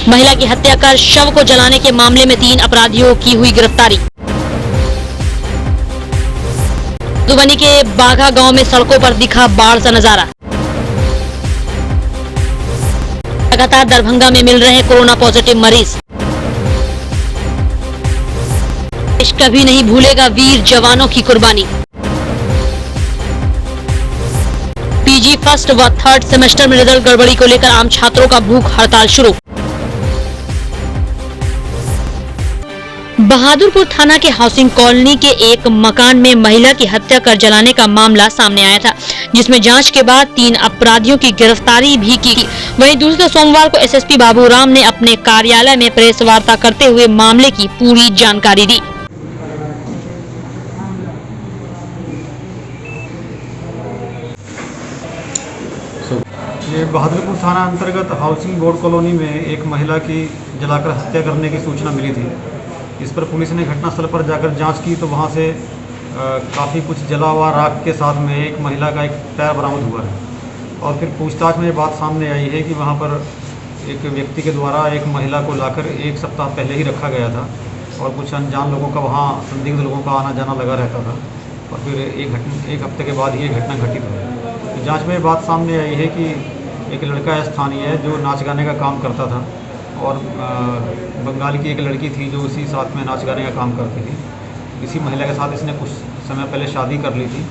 महिला की हत्या कर शव को जलाने के मामले में 3 अपराधियों की हुई गिरफ्तारी। मधुबनी के बाघा गांव में सड़कों पर दिखा बाढ़ सा नजारा। लगातार दरभंगा में मिल रहे हैं कोरोना पॉजिटिव मरीज। देश कभी नहीं भूलेगा वीर जवानों की कुर्बानी। पीजी फर्स्ट व थर्ड सेमेस्टर में रिजल्ट गड़बड़ी को लेकर आम छात्रों का भूख हड़ताल शुरू। बहादुरपुर थाना के हाउसिंग कॉलोनी के एक मकान में महिला की हत्या कर जलाने का मामला सामने आया था, जिसमें जांच के बाद 3 अपराधियों की गिरफ्तारी भी की। वहीं दूसरे सोमवार को एसएसपी बाबूराम ने अपने कार्यालय में प्रेस वार्ता करते हुए मामले की पूरी जानकारी दी। ये बहादुरपुर थाना अंतर्गत हाउसिंग बोर्ड कॉलोनी में एक महिला की जलाकर हत्या करने की सूचना मिली थी। इस पर पुलिस ने घटनास्थल पर जाकर जांच की तो वहां से काफ़ी कुछ जला हुआ राख के साथ में एक महिला का एक पैर बरामद हुआ है। और फिर पूछताछ में ये बात सामने आई है कि वहां पर एक व्यक्ति के द्वारा एक महिला को लाकर 1 सप्ताह पहले ही रखा गया था और कुछ अनजान लोगों का वहाँ संदिग्ध लोगों का आना जाना लगा रहता था और फिर एक हफ्ते के बाद ये घटना घटित हुई। तो जाँच में ये बात सामने आई है कि एक लड़का है स्थानीय जो नाच गाने का काम करता था और बंगाल की एक लड़की थी जो उसी साथ में नाच गाने का काम करती थी। इसी महिला के साथ इसने कुछ समय पहले शादी कर ली थी,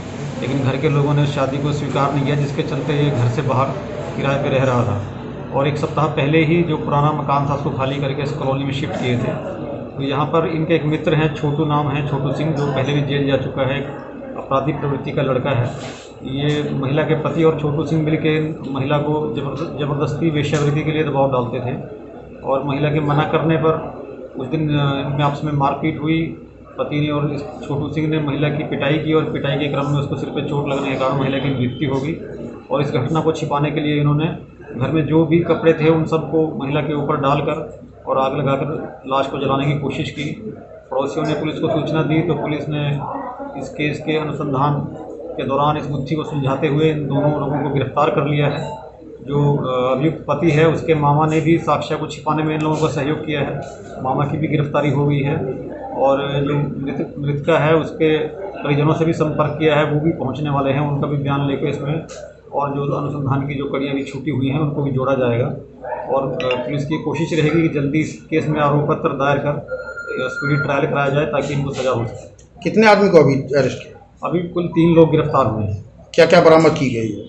लेकिन घर के लोगों ने उस शादी को स्वीकार नहीं किया, जिसके चलते ये घर से बाहर किराए पे रह रहा था। और 1 सप्ताह पहले ही जो पुराना मकान था उसको खाली करके इस कॉलोनी में शिफ्ट किए थे। तो यहाँ पर इनके एक मित्र हैं, छोटू नाम है, छोटू सिंह, जो पहले भी जेल जा चुका है, एक अपराधी प्रवृत्ति का लड़का है। ये महिला के पति और छोटू सिंह मिल के महिला को जबरदस्ती वेश्यावृत्ति के लिए दबाव डालते थे और महिला के मना करने पर उस दिन इनमें आपस में मारपीट हुई। पति ने और इस छोटू सिंह ने महिला की पिटाई की और पिटाई के क्रम में उसको सिर पे चोट लगने के कारण महिला की मृत्यु हो गई। और इस घटना को छिपाने के लिए इन्होंने घर में जो भी कपड़े थे उन सबको महिला के ऊपर डालकर और आग लगाकर लाश को जलाने की कोशिश की। पड़ोसियों ने पुलिस को सूचना दी तो पुलिस ने इस केस के अनुसंधान के दौरान इस गुत्थी को सुलझाते हुए इन दोनों लोगों को गिरफ्तार कर लिया है। जो अभियुक्त पति है उसके मामा ने भी साक्ष्य को छिपाने में इन लोगों का सहयोग किया है, मामा की भी गिरफ्तारी हो गई है। और जो मृतका है उसके परिजनों से भी संपर्क किया है, वो भी पहुंचने वाले हैं, उनका भी बयान लेकर इसमें और जो अनुसंधान की जो कड़ियाँ भी छूटी हुई हैं उनको भी जोड़ा जाएगा। और पुलिस की कोशिश रहेगी कि जल्दी इस केस में आरोप पत्र दायर कर स्पीडी ट्रायल कराया जाए ताकि इनको सजा हो सके। कितने आदमी को अभी अरेस्ट किया? अभी कुल 3 लोग गिरफ्तार हुए हैं। क्या क्या बरामद की गई है?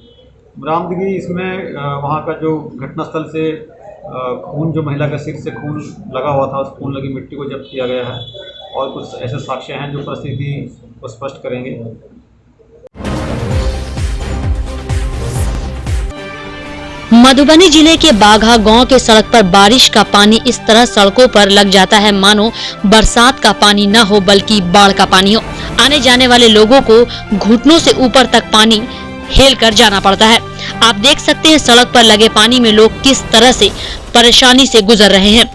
बरामदगी इसमें वहाँ का जो घटनास्थल से खून, जो महिला के सिर से खून लगा हुआ था, उस खून लगी मिट्टी को जब्त किया गया है और कुछ ऐसे साक्ष्य हैं जो परिस्थिति को स्पष्ट करेंगे। मधुबनी जिले के बाघा गांव के सड़क पर बारिश का पानी इस तरह सड़कों पर लग जाता है मानो बरसात का पानी न हो बल्कि बाढ़ का पानी हो। आने जाने वाले लोगों को घुटनों से ऊपर तक पानी हेल कर जाना पड़ता है। आप देख सकते हैं सड़क पर लगे पानी में लोग किस तरह से परेशानी से गुजर रहे हैं।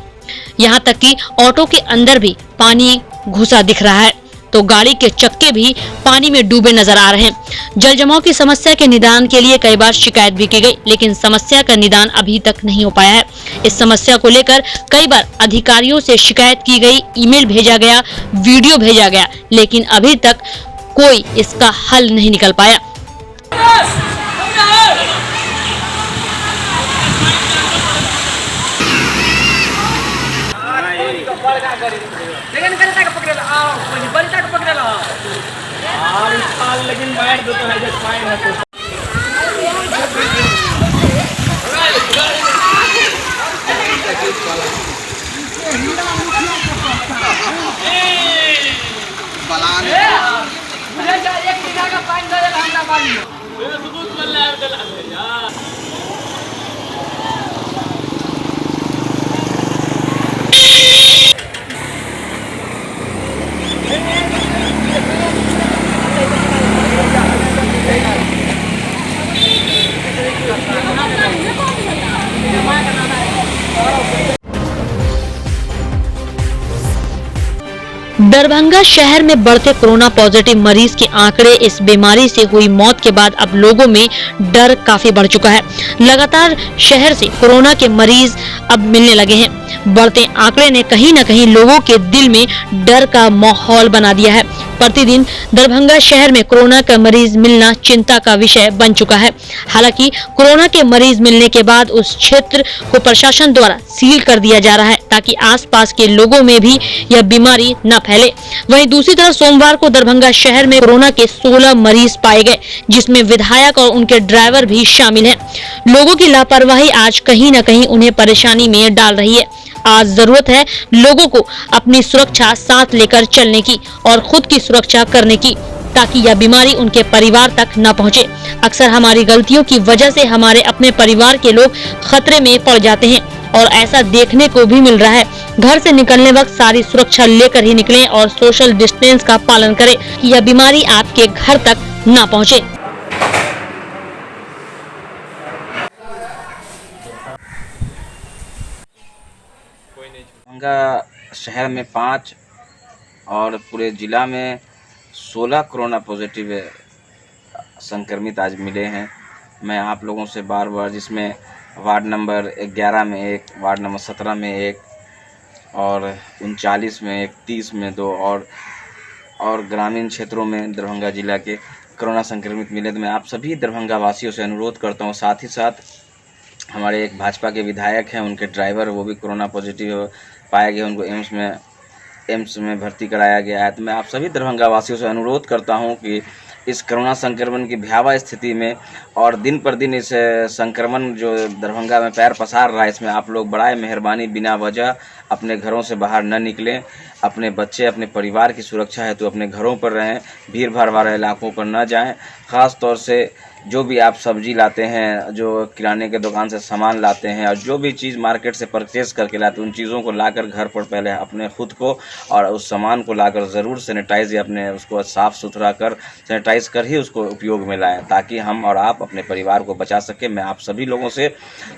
यहाँ तक कि ऑटो के अंदर भी पानी घुसा दिख रहा है तो गाड़ी के चक्के भी पानी में डूबे नजर आ रहे हैं। जल जमाव की समस्या के निदान के लिए कई बार शिकायत भी की गई, लेकिन समस्या का निदान अभी तक नहीं हो पाया है। इस समस्या को लेकर कई बार अधिकारियों से शिकायत की गई, ईमेल भेजा गया, वीडियो भेजा गया, लेकिन अभी तक कोई इसका हल नहीं निकल पाया। लेकिन बैठ दो तो है जब फाइन है तो दरभंगा शहर में बढ़ते कोरोना पॉजिटिव मरीज के आंकड़े, इस बीमारी से हुई मौत के बाद अब लोगों में डर काफी बढ़ चुका है। लगातार शहर से कोरोना के मरीज अब मिलने लगे हैं। बढ़ते आंकड़े ने कहीं न कहीं लोगों के दिल में डर का माहौल बना दिया है। प्रतिदिन दरभंगा शहर में कोरोना का मरीज मिलना चिंता का विषय बन चुका है। हालांकि कोरोना के मरीज मिलने के बाद उस क्षेत्र को प्रशासन द्वारा सील कर दिया जा रहा है ताकि आसपास के लोगों में भी यह बीमारी न फैले। वहीं दूसरी तरफ सोमवार को दरभंगा शहर में कोरोना के 16 मरीज पाए गए, जिसमें विधायक और उनके ड्राइवर भी शामिल हैं। लोगों की लापरवाही आज कहीं न कहीं उन्हें परेशानी में डाल रही है। आज जरूरत है लोगों को अपनी सुरक्षा साथ लेकर चलने की और खुद की सुरक्षा करने की, ताकि यह बीमारी उनके परिवार तक न पहुंचे। अक्सर हमारी गलतियों की वजह से हमारे अपने परिवार के लोग खतरे में पड़ जाते हैं और ऐसा देखने को भी मिल रहा है। घर से निकलने वक्त सारी सुरक्षा लेकर ही निकलें और सोशल डिस्टेंस का पालन करें कि यह बीमारी आपके घर तक न पहुंचे। दरभंगा शहर में 5 और पूरे जिला में 16 कोरोना पॉजिटिव संक्रमित आज मिले हैं। मैं आप लोगों से बार बार, जिसमें वार्ड नंबर 11 में 1, वार्ड नंबर 17 में 1 और 39 में 1, 30 में 2 और ग्रामीण क्षेत्रों में दरभंगा जिला के कोरोना संक्रमित मिले, तो मैं आप सभी दरभंगा वासियों से अनुरोध करता हूं। साथ ही साथ हमारे एक भाजपा के विधायक हैं, उनके ड्राइवर वो भी कोरोना पॉजिटिव पाए गए, उनको एम्स में भर्ती कराया गया है। तो मैं आप सभी दरभंगा वासियों से अनुरोध करता हूं कि इस कोरोना संक्रमण की भयावह स्थिति में और दिन पर दिन इस संक्रमण जो दरभंगा में पैर पसार रहा है, इसमें आप लोग बड़ा मेहरबानी बिना वजह अपने घरों से बाहर न निकलें। अपने बच्चे, अपने परिवार की सुरक्षा है तो अपने घरों पर रहें, भीड़ भाड़ वाले इलाकों पर न जाएं। ख़ास तौर से जो भी आप सब्जी लाते हैं, जो किराने के दुकान से सामान लाते हैं और जो भी चीज़ मार्केट से परचेज करके लाते हैं, उन चीज़ों को लाकर घर पर पहले अपने खुद को और उस सामान को लाकर ज़रूर सैनिटाइज या अपने उसको साफ़ सुथरा कर सैनिटाइज कर ही उसको उपयोग में लाएं, ताकि हम और आप अपने परिवार को बचा सकें। मैं आप सभी लोगों से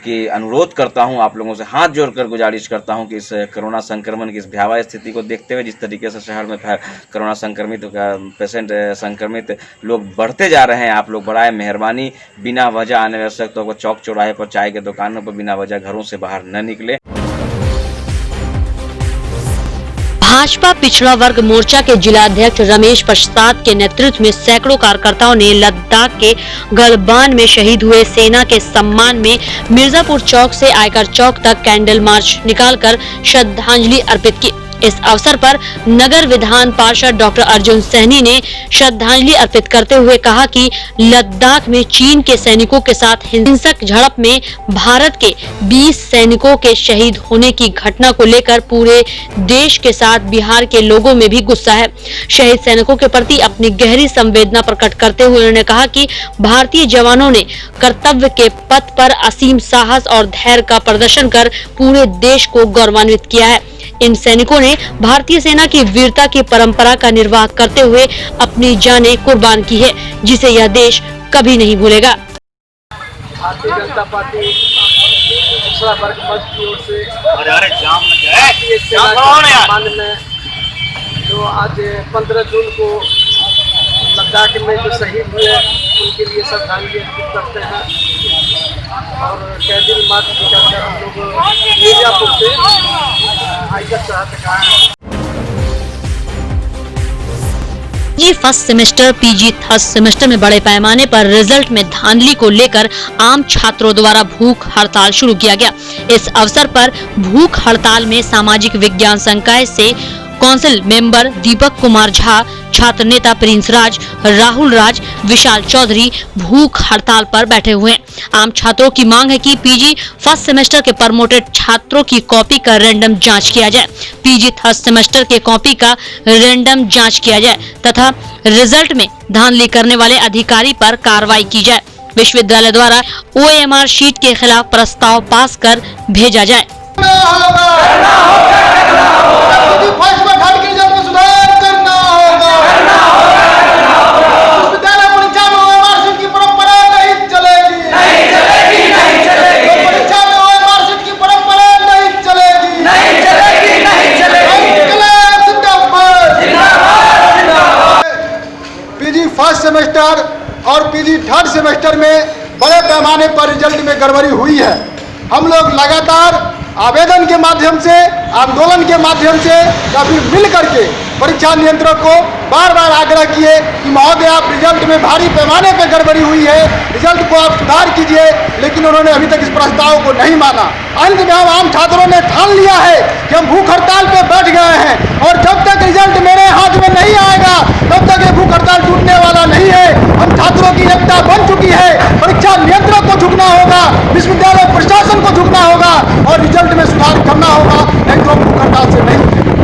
कि अनुरोध करता हूं, आप लोगों से हाथ जोड़कर गुजारिश करता हूं कि इस कोरोना संक्रमण की इस भयावह स्थिति को देखते हुए, जिस तरीके से शहर में कोरोना संक्रमित पेशेंट संक्रमित लोग बढ़ते जा रहे हैं, आप लोग बड़ा मेहरबानी बिना वजह आने आवश्यक तो चौक चौराहे पर, चाय के दुकानों पर बिना वजह घरों से बाहर न निकले। भाजपा पिछड़ा वर्ग मोर्चा के जिलाध्यक्ष रमेश प्रसाद के नेतृत्व में सैकड़ों कार्यकर्ताओं ने लद्दाख के गलवान में शहीद हुए सेना के सम्मान में मिर्जापुर चौक से आयकर चौक तक कैंडल मार्च निकालकर श्रद्धांजलि अर्पित की। इस अवसर पर नगर विधान पार्षद डॉक्टर अर्जुन सहनी ने श्रद्धांजलि अर्पित करते हुए कहा कि लद्दाख में चीन के सैनिकों के साथ हिंसक झड़प में भारत के 20 सैनिकों के शहीद होने की घटना को लेकर पूरे देश के साथ बिहार के लोगों में भी गुस्सा है। शहीद सैनिकों के प्रति अपनी गहरी संवेदना प्रकट करते हुए उन्होंने कहा कि भारतीय जवानों ने कर्तव्य के पथ पर असीम साहस और धैर्य का प्रदर्शन कर पूरे देश को गौरवान्वित किया है। इन सैनिकों ने भारतीय सेना की वीरता की परंपरा का निर्वाह करते हुए अपनी जानें कुर्बान की है, जिसे यह देश कभी नहीं भूलेगा। भारतीय जनता पार्टी पिछड़ा वर्ग मंच की ओर से भारतीय सेना के सम्मान में जो आज 15 जून को लद्दाख में जो शहीद हुए उनके लिए श्रद्धांजलि अर्पित करते हैं और कैंडल मार्च निकालकर हम लोग मिर्जापुर से आयकर चौक तक आए। PG first semester, PG third semester में बड़े पैमाने पर रिजल्ट में धांधली को लेकर आम छात्रों द्वारा भूख हड़ताल शुरू किया गया। इस अवसर पर भूख हड़ताल में सामाजिक विज्ञान संकाय से काउंसिल मेंबर दीपक कुमार झा, छात्र नेता प्रिंस राज, राहुल राज, विशाल चौधरी भूख हड़ताल पर बैठे हुए हैं। आम छात्रों की मांग है कि पीजी फर्स्ट सेमेस्टर के प्रमोटेड छात्रों की कॉपी का रैंडम जांच किया जाए, पीजी थर्ड सेमेस्टर के कॉपी का रैंडम जांच किया जाए तथा रिजल्ट में धांधली करने वाले अधिकारी पर कार्रवाई की जाए। विश्वविद्यालय द्वारा OMR शीट के खिलाफ प्रस्ताव पास कर भेजा जाए। सेमेस्टर और पीजी थर्ड सेमेस्टर में बड़े पैमाने पर रिजल्ट में गड़बड़ी हुई है। हम लोग लगातार आवेदन के माध्यम से, आंदोलन के माध्यम से या फिर मिल करके परीक्षा नियंत्रक को बार बार आग्रह किए कि महोदय आप रिजल्ट में भारी पैमाने पर गड़बड़ी हुई है, रिजल्ट को आप सुधार कीजिए, लेकिन उन्होंने अभी तक इस प्रस्ताव को नहीं माना। अंत में हम आम छात्रों ने ठान लिया है कि हम भूख हड़ताल पर बैठ गए हैं और जब तक रिजल्ट मेरे हाथ में नहीं आएगा तब तक ये भूख हड़ताल टूटने वाला नहीं है। हम छात्रों की एकता बन चुकी है, परीक्षा नियंत्रक को झुकना होगा, विश्वविद्यालय प्रशासन को झुकना होगा और रिजल्ट में सुधार करना होगा, नहीं तो हम भूख हड़ताल से नहीं उठेंगे।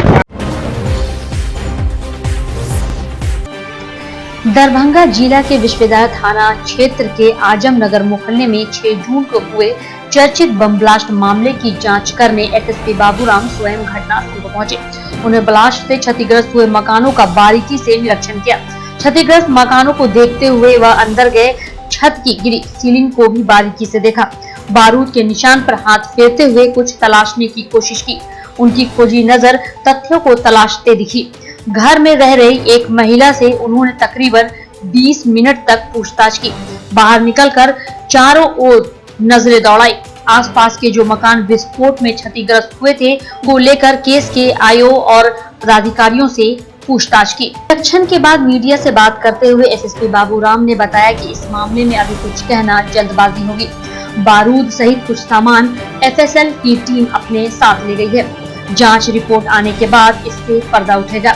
दरभंगा जिला के विश्वविद्यालय थाना क्षेत्र के आजमनगर मोहल्ले में 6 जून को हुए चर्चित बम ब्लास्ट मामले की जांच करने एसएसपी बाबूराम स्वयं घटनास्थल पर पहुंचे। उन्हें ब्लास्ट से क्षतिग्रस्त हुए मकानों का बारीकी से निरीक्षण किया। क्षतिग्रस्त मकानों को देखते हुए वह अंदर गए, छत की गिरी सीलिंग को भी बारीकी से देखा। बारूद के निशान पर हाथ फेरते हुए कुछ तलाशने की कोशिश की। उनकी खोजी नजर तथ्यों को तलाशते दिखी। घर में रह रही एक महिला से उन्होंने तकरीबन 20 मिनट तक पूछताछ की। बाहर निकलकर चारों ओर नजरें दौड़ाई। आसपास के जो मकान विस्फोट में क्षतिग्रस्त हुए थे को लेकर केस के आईओ और पदाधिकारियों से पूछताछ की। निरीक्षण के बाद मीडिया से बात करते हुए एसएसपी बाबूराम ने बताया कि इस मामले में अभी कुछ कहना जल्दबाजी होगी। बारूद सहित कुछ सामान एफएसएल की टीम अपने साथ ले गई है। जांच रिपोर्ट आने के बाद इस पे पर्दा उठेगा।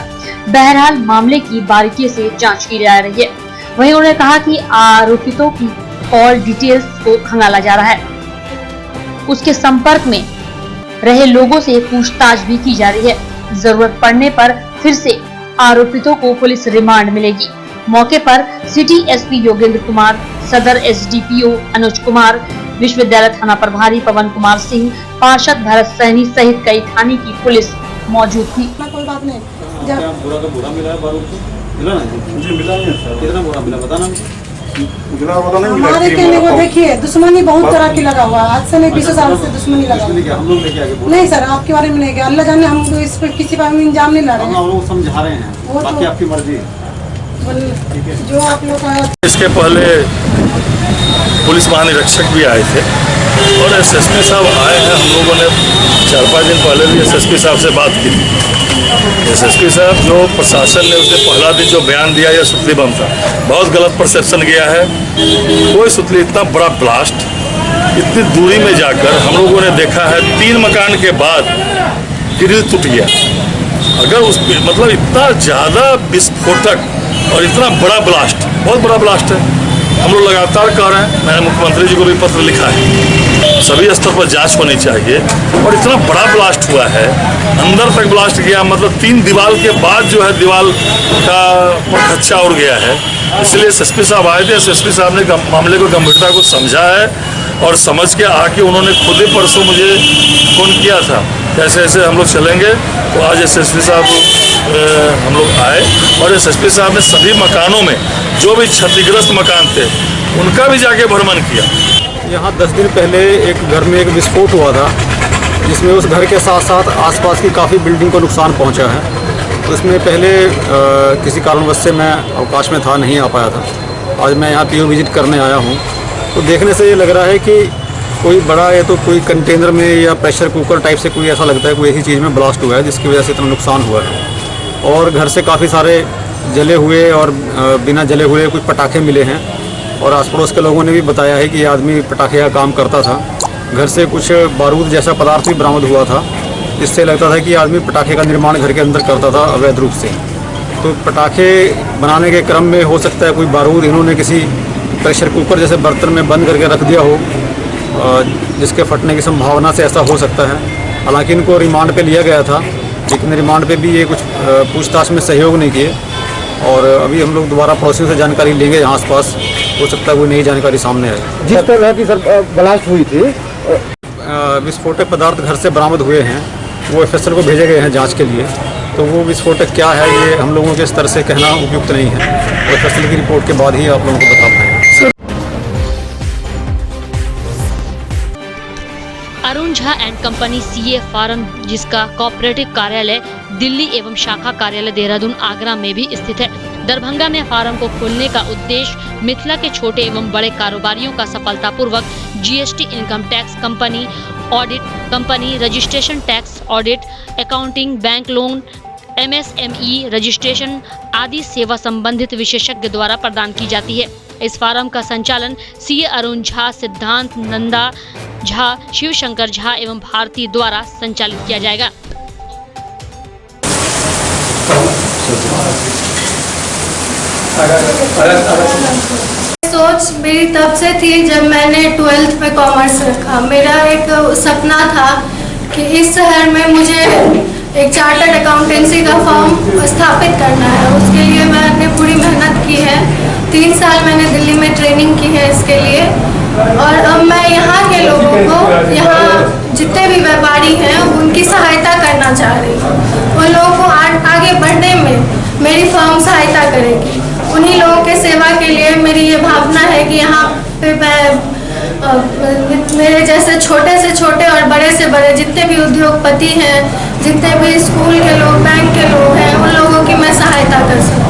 बहरहाल मामले की बारीकी से जांच की जा रही है। वहीं उन्होंने कहा कि आरोपितों की कॉल डिटेल्स को खंगाला जा रहा है। उसके संपर्क में रहे लोगों से पूछताछ भी की जा रही है। जरूरत पड़ने पर फिर से आरोपितों को पुलिस रिमांड मिलेगी। मौके पर सिटी एसपी योगेंद्र कुमार, सदर एसडीपीओ अनुज कुमार, विश्वविद्यालय थाना प्रभारी पवन कुमार सिंह, पार्षद भरत सैनी सहित कई थाने की पुलिस मौजूद थी। कोई बात नहीं। बुरा का बुरा मिला है, बारूद को मिला ना? मुझे मिला नहीं सर। कितना बुरा मिला बताना। हमारे कहने को देखिए, दुश्मनी बहुत तरह की लगा हुआ है। आज से नहीं 20 साल से दुश्मनी लगा हुआ है। हम लोग लेके आगे नहीं सर, आपके बारे में नहीं गया, अल्लाह जाने। हम तो इस पर किसी पर इंजाम नहीं ला रहे हैं। हम लोग समझा रहे हैं, बाकी आपकी मर्जी है। जो आप लोग इसके पहले पुलिस महानिरीक्षक भी आए थे और एसएसपी साहब आए हैं। हम लोगों ने 4-5 दिन पहले भी एसएसपी साहब से बात की थी। एसएसपी साहब, जो प्रशासन ने उसने पहला दिन जो बयान दिया यह सुतली बम था, बहुत गलत परसेप्शन गया है। कोई सुतली, इतना बड़ा ब्लास्ट इतनी दूरी में जाकर हम लोगों ने देखा है 3 मकान के बाद ग्रिल टूट गया। अगर उस मतलब इतना ज़्यादा विस्फोटक और इतना बड़ा ब्लास्ट, बहुत बड़ा ब्लास्ट है। हम लोग लगातार कह रहे हैं, मैंने मुख्यमंत्री जी को भी पत्र लिखा है, सभी स्तर पर जांच होनी चाहिए। और इतना बड़ा ब्लास्ट हुआ है, अंदर तक ब्लास्ट गया, मतलब 3 दीवार के बाद जो है दीवार का खच्चा उड़ गया है। इसलिए एसएसपी साहब आए थे। एसएसपी साहब ने मामले को गंभीरता को समझा है और समझ के आके उन्होंने खुद ही परसों मुझे फ़ोन किया था, ऐसे ऐसे हम लोग चलेंगे। तो आज एसएसपी साहब हम लोग आए और एसएसपी साहब ने सभी मकानों में जो भी क्षतिग्रस्त मकान थे उनका भी जाके भ्रमण किया। यहाँ 10 दिन पहले एक घर में एक विस्फोट हुआ था, जिसमें उस घर के साथ साथ आसपास की काफ़ी बिल्डिंग को नुकसान पहुँचा है। उसमें पहले किसी कारणवश से मैं अवकाश में था, नहीं आ पाया था। आज मैं यहाँ पीओ विजिट करने आया हूँ, तो देखने से ये लग रहा है कि कोई बड़ा या तो कोई कंटेनर में या प्रेशर कुकर टाइप से कोई ऐसा लगता है, कोई ऐसी चीज़ में ब्लास्ट हुआ है जिसकी वजह से इतना नुकसान हुआ है। और घर से काफ़ी सारे जले हुए और बिना जले हुए कुछ पटाखे मिले हैं। और आस पड़ोस के लोगों ने भी बताया है कि ये आदमी पटाखे का काम करता था। घर से कुछ बारूद जैसा पदार्थ भी बरामद हुआ था, जिससे लगता था कि आदमी पटाखे का निर्माण घर के अंदर करता था अवैध रूप से। तो पटाखे बनाने के क्रम में हो सकता है कोई बारूद इन्होंने किसी प्रेशर कुकर जैसे बर्तन में बंद करके रख दिया हो, जिसके फटने की संभावना से ऐसा हो सकता है। हालांकि इनको रिमांड पे लिया गया था, लेकिन रिमांड पे भी ये कुछ पूछताछ में सहयोग नहीं किए। और अभी हम लोग दोबारा पड़ोसियों से जानकारी लेंगे, यहाँ आसपास हो सकता है कोई नई जानकारी सामने आए। जिस तरह की सर ब्लास्ट हुई थी, विस्फोटक पदार्थ घर से बरामद हुए हैं, वो एफएसएल को भेजे गए हैं जांच के लिए। तो वो विस्फोटक क्या है ये हम लोगों के स्तर से कहना उपयुक्त नहीं है। एफएसएल की रिपोर्ट के बाद ही आप लोगों को बता पाएंगे। Arun Jha and company CA firm, जिसका कोऑपरेटिव कार्यालय दिल्ली एवं शाखा कार्यालय देहरादून, आगरा में भी स्थित है। दरभंगा में फार्म को खोलने का उद्देश्य मिथिला के छोटे एवं बड़े कारोबारियों का सफलतापूर्वक GST, income tax, company audit, company registration, tax audit, accounting, bank loan, MSME registration आदि सेवा संबंधित विशेषज्ञ द्वारा प्रदान की जाती है। इस फार्म का संचालन सीए अरुण झा, सिद्धांत नंदा झा, शिव शंकर झा एवं भारती द्वारा संचालित किया जाएगा। सोच मेरी तब से थी जब मैंने 12th में कॉमर्स रखा। मेरा एक सपना था कि इस शहर में मुझे एक चार्टर्ड अकाउंटेंसी का फर्म स्थापित करना है। उसके लिए मैंने पूरी मेहनत की है। 3 साल मैंने दिल्ली में ट्रेनिंग की है इसके लिए, और अब मैं यहाँ के लोगों को, यहाँ जितने भी व्यापारी हैं उनकी सहायता करना चाह रही हूँ। उन लोगों को आगे बढ़ने में मेरी फर्म सहायता करेगी। उन्हीं लोगों के सेवा के लिए मेरी ये भावना है कि यहाँ पे मेरे जैसे छोटे से छोटे और बड़े से बड़े जितने भी उद्योगपति हैं, जितने भी स्कूल के लोग, बैंक के लोग हैं, उन लोगों की मैं सहायता कर सकूँ।